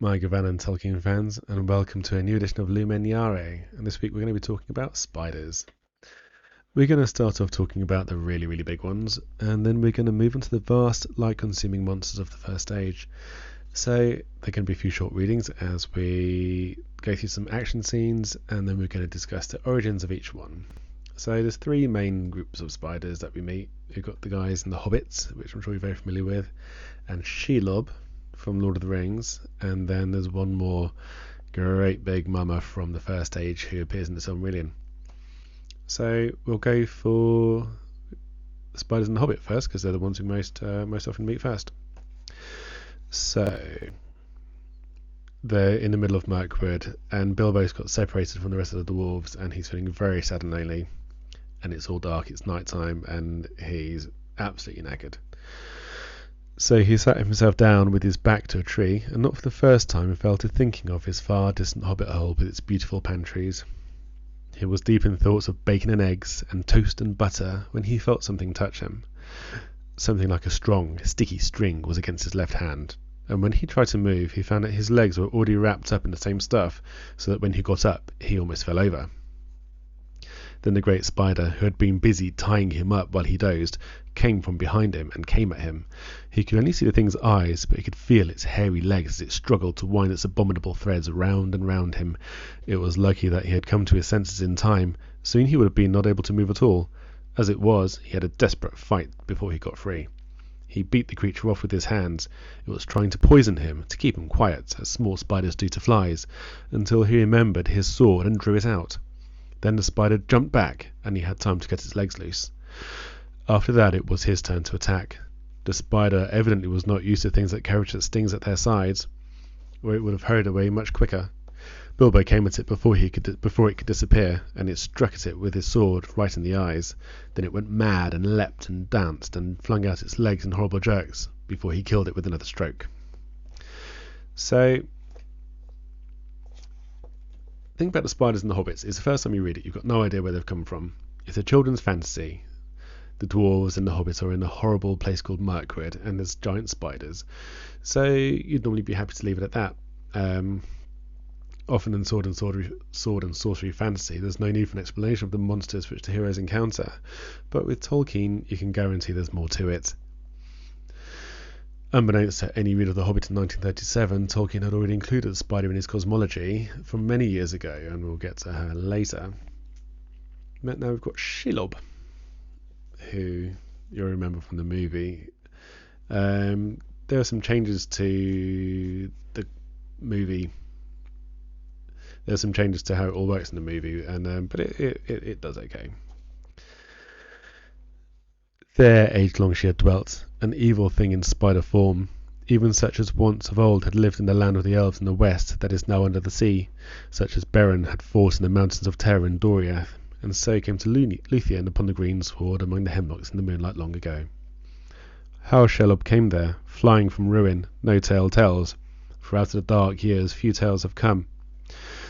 My Gavan Tolkien fans, and welcome to a new edition of Lumen Yare. And this week we're going to be talking about spiders. We're going to start off talking about the really, really big ones, and then we're going to move on to the vast, light-consuming monsters of the First Age. So there are going to be a few short readings as we go through some action scenes, and then we're going to discuss the origins of each one. So there's three main groups of spiders that we meet. We've got the guys in the Hobbits, which I'm sure you're very familiar with, and Shelob from Lord of the Rings, and then there's one more great big mama from the First Age who appears in the Silmarillion. So we'll go for the spiders in the Hobbit first, because they're the ones we most often meet first. So they're in the middle of Mirkwood, and Bilbo's got separated from the rest of the dwarves, and he's feeling very sad and lonely, and it's all dark, it's night time, and he's absolutely knackered. So he sat himself down with his back to a tree, and not for the first time fell to thinking of his far distant hobbit hole with its beautiful pantries. He was deep in thoughts of bacon and eggs, and toast and butter, when he felt something touch him. Something like a strong, sticky string was against his left hand, and when he tried to move, he found that his legs were already wrapped up in the same stuff, so that when he got up, he almost fell over. Then the great spider, who had been busy tying him up while he dozed, came from behind him and came at him. He could only see the thing's eyes, but he could feel its hairy legs as it struggled to wind its abominable threads round and round him. It was lucky that he had come to his senses in time. Soon he would have been not able to move at all. As it was, he had a desperate fight before he got free. He beat the creature off with his hands. It was trying to poison him, to keep him quiet, as small spiders do to flies, until he remembered his sword and drew it out. Then the spider jumped back, and he had time to get his legs loose. After that, it was his turn to attack. The spider evidently was not used to things that carry stings at their sides, or it would have hurried away much quicker. Bilbo came at it before it could disappear, and it struck at it with his sword right in the eyes. Then it went mad and leapt and danced and flung out its legs in horrible jerks before he killed it with another stroke. So, the thing about the spiders and the hobbits is the first time you read it, you've got no idea where they've come from. It's a children's fantasy. The dwarves and the hobbits are in a horrible place called Mirkwood, and there's giant spiders. So you'd normally be happy to leave it at that. Often in sword and sorcery fantasy, there's no need for an explanation of the monsters which the heroes encounter. But with Tolkien, you can guarantee there's more to it. Unbeknownst to any reader of The Hobbit in 1937, Tolkien had already included the spider in his cosmology from many years ago, and we'll get to her later. But now we've got Shelob, who you'll remember from the movie. There are some changes to the movie. There's some changes to how it all works in the movie, and but it does okay. There age-long she had dwelt, an evil thing in spider form, even such as once of old had lived in the land of the elves in the west that is now under the sea, such as Beren had fought in the mountains of Terror in Doriath, and so came to Luthien upon the greensward among the hemlocks in the moonlight long ago. How Shelob came there, flying from ruin, no tale tells, for out of the dark years few tales have come.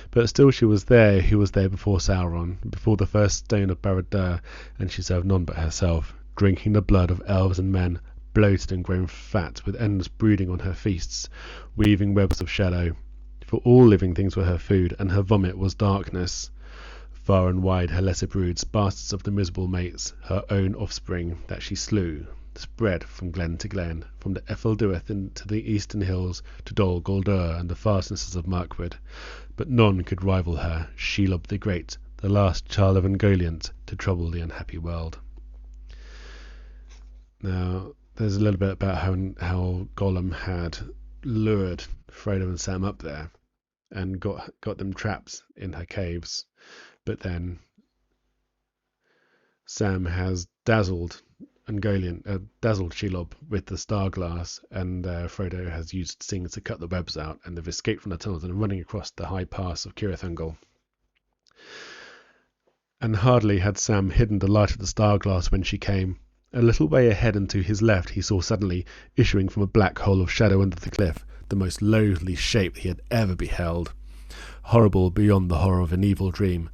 But still she was there who was there before Sauron, before the first stone of Barad-dûr, and she served none but herself, drinking the blood of elves and men, bloated and grown fat, with endless brooding on her feasts, weaving webs of shadow. For all living things were her food, and her vomit was darkness. Far and wide her lesser broods, bastards of the miserable mates, her own offspring, that she slew, spread from glen to glen, from the Efelduath into the eastern hills, to Dol Guldur and the fastnesses of Mirkwood. But none could rival her, Shelob the Great, the last child of Ungoliant, to trouble the unhappy world. Now, there's a little bit about how Gollum had lured Frodo and Sam up there and got them trapped in her caves. But then Sam has dazzled Shelob with the star glass, and Frodo has used Sing to cut the webs out, and they've escaped from the tunnels and are running across the high pass of Cirith Ungol. And hardly had Sam hidden the light of the star glass when she came. A little way ahead and to his left he saw suddenly, issuing from a black hole of shadow under the cliff, the most loathly shape he had ever beheld. Horrible beyond the horror of an evil dream.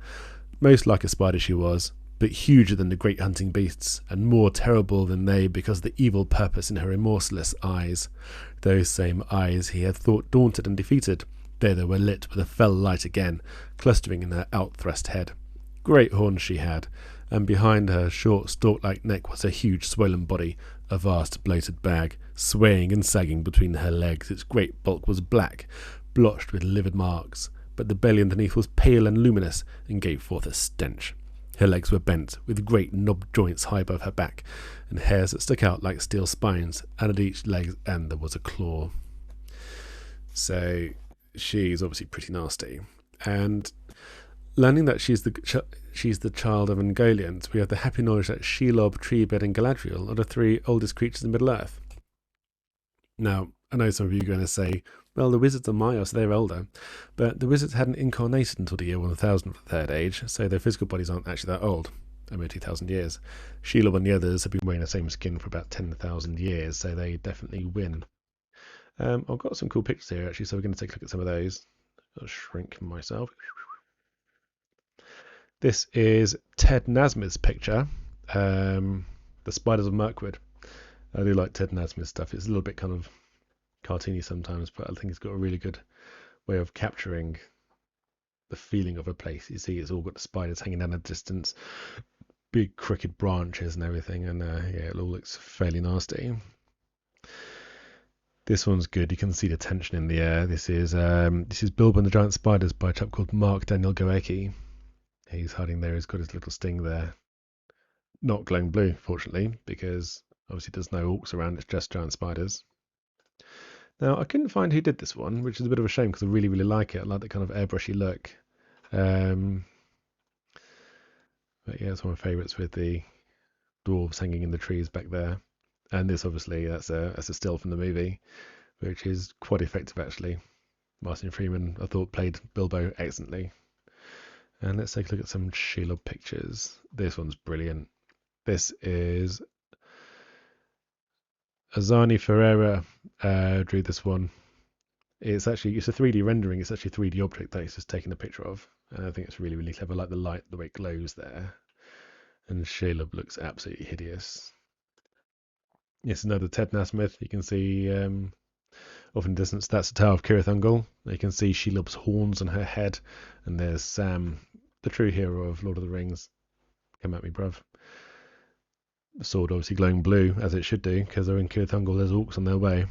Most like a spider she was, but huger than the great hunting beasts, and more terrible than they because of the evil purpose in her remorseless eyes. Those same eyes he had thought daunted and defeated, there they were lit with a fell light again, clustering in her out-thrust head. Great horns she had, and behind her short stalk-like neck was a huge swollen body, a vast bloated bag, swaying and sagging between her legs. Its great bulk was black, blotched with livid marks, but the belly underneath was pale and luminous, and gave forth a stench. Her legs were bent, with great knobbed joints high above her back, and hairs that stuck out like steel spines, and at each leg's end there was a claw. So she's obviously pretty nasty. And learning that she's the child of Ungoliant, we have the happy knowledge that Shelob, Treebed, and Galadriel are the three oldest creatures in Middle-earth. Now, I know some of you are going to say, well, the wizards are Maya, so they're older. But the wizards hadn't incarnated until the year 1000 of the Third Age, so their physical bodies aren't actually that old, over 2,000 years. Shelob and the others have been wearing the same skin for about 10,000 years, so they definitely win. I've got some cool pictures here, actually, so we're going to take a look at some of those. I'll shrink myself. This is Ted Nasmith's picture, the Spiders of Merkwood. I do like Ted Nasmith's stuff. It's a little bit kind of cartoony sometimes, but I think he's got a really good way of capturing the feeling of a place. You see, it's all got the spiders hanging down a distance, big crooked branches and everything, and yeah, it all looks fairly nasty. This one's good. You can see the tension in the air. This is Bilbo and the Giant Spiders by a chap called Marc Goecke. He's hiding there. He's got his little sting there. Not glowing blue, fortunately, because obviously there's no orcs around. It's just giant spiders. Now, I couldn't find who did this one, which is a bit of a shame because I really, really like it. I like the kind of airbrushy look. But yeah, it's one of my favourites with the dwarves hanging in the trees back there. And this, obviously, that's a still from the movie, which is quite effective, actually. Martin Freeman, I thought, played Bilbo excellently. And let's take a look at some Shelob pictures. This one's brilliant. This is Azani Ferreira drew this one. It's a 3D rendering. It's actually a 3D object that he's just taking a picture of. And I think it's really, really clever. I like the light, the way it glows there. And Shelob looks absolutely hideous. Yes, another Ted Nasmith. You can see off in the distance, that's the Tower of Cirith Ungol. You can see Shelob's horns on her head. And there's Sam, the true hero of Lord of the Rings. Come at me, bruv. The sword obviously glowing blue, as it should do, because they're in Cirith Ungol, there's orcs on their way.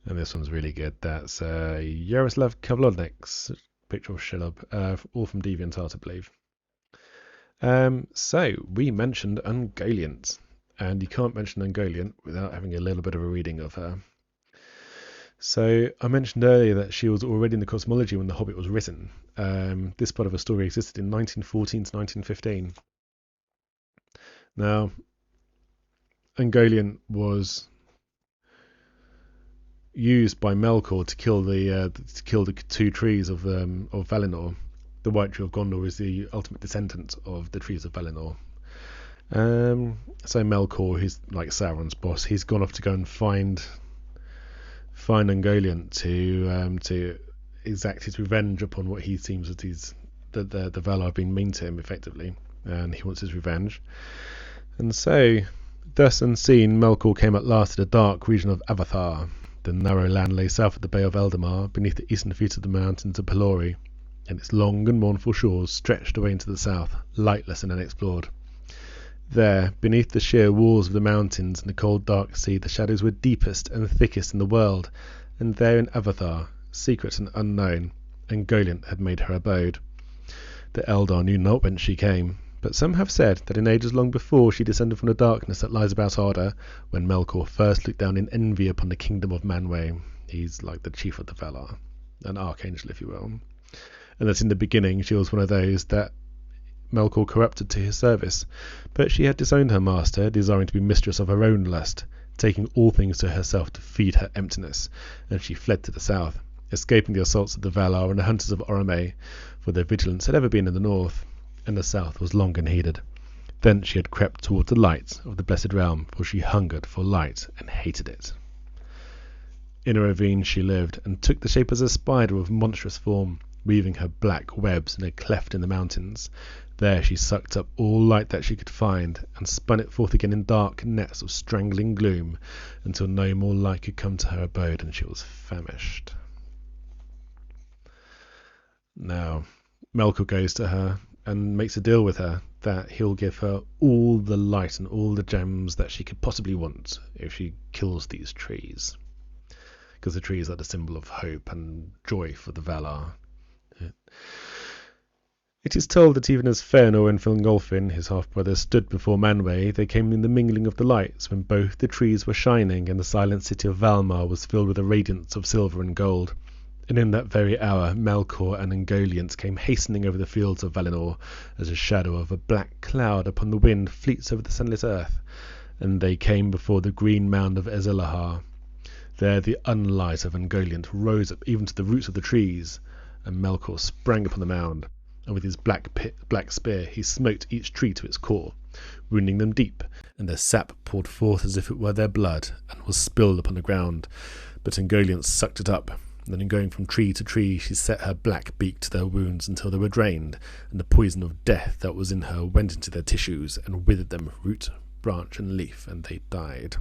And this one's really good. That's Yaroslav Kavlodnik's picture of Shelob, all from DeviantArt, I believe. So, we mentioned Ungoliant, and you can't mention Ungoliant without having a little bit of a reading of her. So, I mentioned earlier that she was already in the cosmology when The Hobbit was written. This part of a story existed in 1914 to 1915. Now, Angolian was used by Melkor to kill the two trees of Valinor. The White Tree of Gondor is the ultimate descendant of the trees of Valinor. So Melkor, who's like Sauron's boss, he's gone off to go and find Ungoliant to exact his revenge upon what he seems that the Valar have been mean to him, effectively, and he wants his revenge. And so, thus unseen, Melkor came at last to the dark region of Avathar. The narrow land lay south of the Bay of Eldamar, beneath the eastern feet of the mountains of Pelori, and its long and mournful shores stretched away into the south, lightless and unexplored. There, beneath the sheer walls of the mountains and the cold dark sea, the shadows were deepest and thickest in the world, and there in Avathar, secret and unknown, Ungoliant had made her abode. The Eldar knew not whence she came, but some have said that in ages long before she descended from the darkness that lies about Arda, when Melkor first looked down in envy upon the kingdom of Manwë. He's like the chief of the Valar, an archangel, if you will. And that in the beginning she was one of those that Melkor corrupted to his service, but she had disowned her master, desiring to be mistress of her own lust, taking all things to herself to feed her emptiness, and she fled to the south, escaping the assaults of the Valar and the hunters of Orome, for their vigilance had ever been in the north, and the south was long unheeded. Thence she had crept toward the light of the blessed realm, for she hungered for light and hated it. In a ravine she lived, and took the shape as a spider of monstrous form. weaving her black webs in a cleft in the mountains. There she sucked up all light that she could find, and spun it forth again in dark nets of strangling gloom, until no more light could come to her abode, and she was famished. Now, Melkor goes to her and makes a deal with her that he'll give her all the light and all the gems that she could possibly want if she kills these trees. Because the trees are the symbol of hope and joy for the Valar. It is told that even as Fëanor and Fingolfin, his half-brother, stood before Manwë, they came in the mingling of the lights, when both the trees were shining, and the silent city of Valmar was filled with a radiance of silver and gold. And in that very hour Melkor and Ungoliant came hastening over the fields of Valinor, as a shadow of a black cloud upon the wind fleets over the sunlit earth. And they came before the green mound of Ezellahar. There the unlight of Ungoliant rose up even to the roots of the trees, and Melkor sprang upon the mound, and with his black spear he smote each tree to its core, wounding them deep, and their sap poured forth as if it were their blood, and was spilled upon the ground. But Ungoliant sucked it up, and then in going from tree to tree she set her black beak to their wounds until they were drained, and the poison of death that was in her went into their tissues, and withered them root, branch, and leaf, and they died.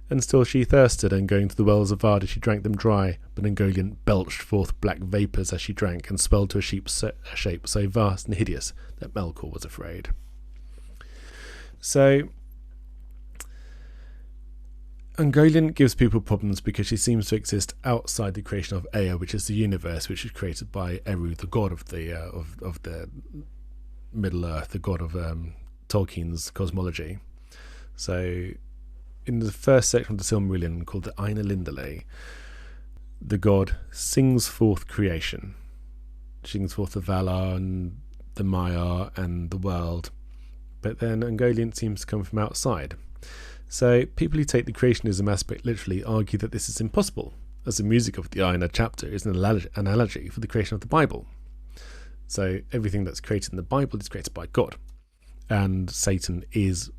And still she thirsted, and going to the wells of Varda she drank them dry, but Ungoliant belched forth black vapours as she drank, and swelled to a shape so vast and hideous that Melkor was afraid. So Ungoliant gives people problems because she seems to exist outside the creation of Ea, which is the universe, which is created by Eru, the god of the Middle Earth, the god of Tolkien's cosmology. So in the first section of the Silmarillion, called the Ainulindalë, the god sings forth creation, sings forth the Valar and the Maiar and the world, but then Ungoliant seems to come from outside. So people who take the creationism aspect literally argue that this is impossible, as the music of the Untitled Chapter is an analogy for the creation of the Bible. So everything that's created in the Bible is created by God, and Satan is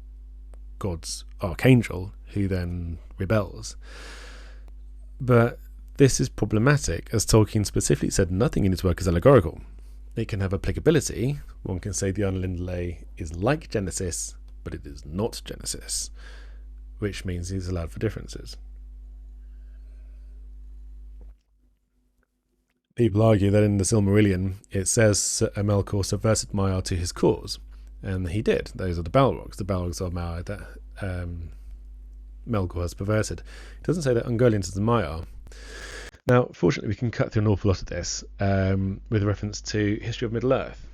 God's archangel, who then rebels. But this is problematic, as Tolkien specifically said nothing in his work is allegorical. It can have applicability. One can say the Ainulindalë is like Genesis, but it is not Genesis, which means he's allowed for differences. People argue that in the Silmarillion it says Melkor subverted Maiar to his cause, and he did. Those are the Balrogs of Maiar that Melkor has perverted. It doesn't say that Ungoliant is the Maiar. Now, fortunately, we can cut through an awful lot of this with reference to History of Middle-earth,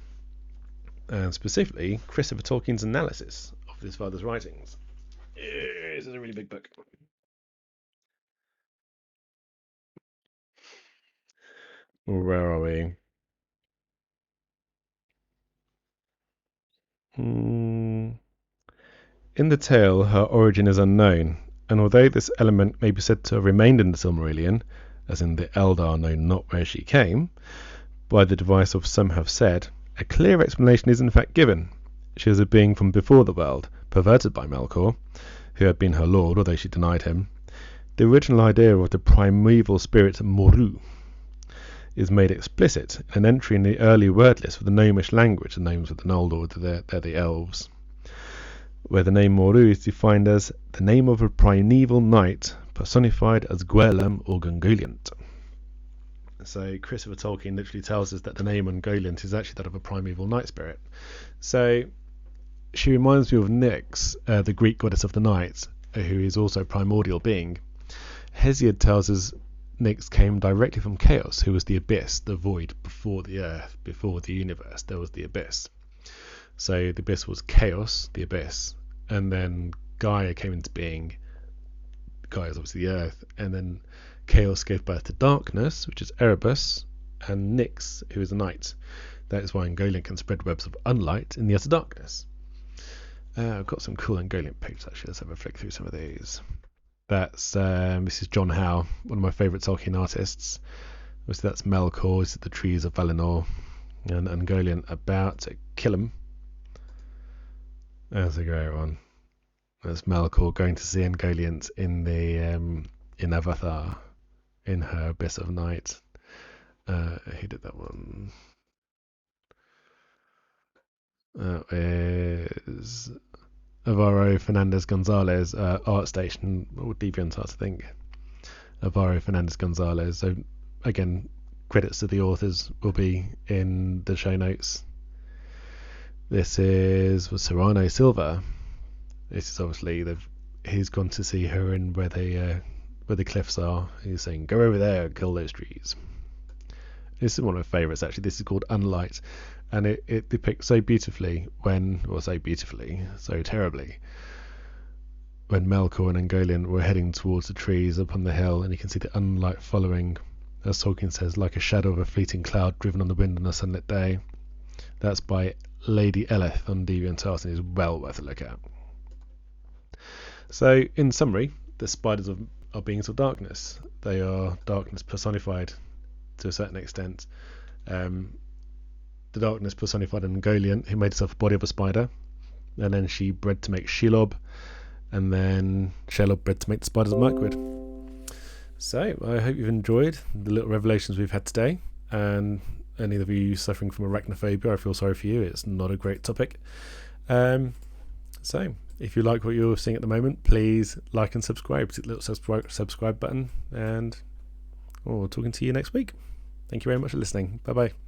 and specifically Christopher Tolkien's analysis of his father's writings. This is a really big book. Where are we? In the tale, her origin is unknown, and although this element may be said to have remained in the Silmarillion, as in the Eldar know not where she came, by the device of some have said, a clear explanation is in fact given. She is a being from before the world, perverted by Melkor, who had been her lord, although she denied him. The original idea of the primeval spirit Moru is made explicit in an entry in the early word list for the Gnomish language. The gnomes of the Noldor, they're the elves, where the name Moru is defined as the name of a primeval knight personified as Gwelem or Ungoliant. So Christopher Tolkien literally tells us that the name Ungoliant is actually that of a primeval night spirit. So she reminds me of Nyx, the Greek goddess of the night, who is also a primordial being. Hesiod tells us Nyx came directly from Chaos, who was the abyss, the void before the earth, before the universe. There was the abyss. So the abyss was Chaos, the abyss, and then Gaia came into being. Gaia is obviously the earth, and then Chaos gave birth to darkness, which is Erebus, and Nyx, who is the night. That is why Ungoliant can spread webs of unlight in the utter darkness. I've got some cool Ungoliant pictures actually. Let's have a flick through some of these. That's this is JohnHowe, one of my favourite Tolkien artists. Obviously that's Melkor, this is the trees of Valinor, and Ungoliant about to kill him. That's a great one. That's Melkor going to see Ungoliant in the in Avathar, in her Abyss of Night. Who did that one? Is Alvaro Fernandez Gonzalez, Art Station, or DeviantArt, I think. Alvaro Fernandez Gonzalez. So again, credits to the authors will be in the show notes. This is serrano-silva. This is obviously he's gone to see her in where the cliffs are. He's saying, "Go over there, kill those trees." This is one of my favourites actually. This is called Unlight, and it depicts so beautifully so terribly, when Melkor and Angolian were heading towards the trees up on the hill, and you can see the unlight following, as Tolkien says, like a shadow of a fleeting cloud driven on the wind on a sunlit day. That's by LadyElleth on DeviantArt, and is well worth a look at. So, in summary, the spiders are beings of darkness. They are darkness personified to a certain extent. The darkness personified an Angolian who made herself a body of a spider, and then she bred to make Shelob, and then Shelob bred to make the Spiders of Merkwood. So I hope you've enjoyed the little revelations we've had today, and any of you suffering from arachnophobia, I feel sorry for you. It's not a great topic. So if you like what you're seeing at the moment, please like and subscribe. Hit the little subscribe button, and we'll talking to you next week. Thank you very much for listening. Bye bye.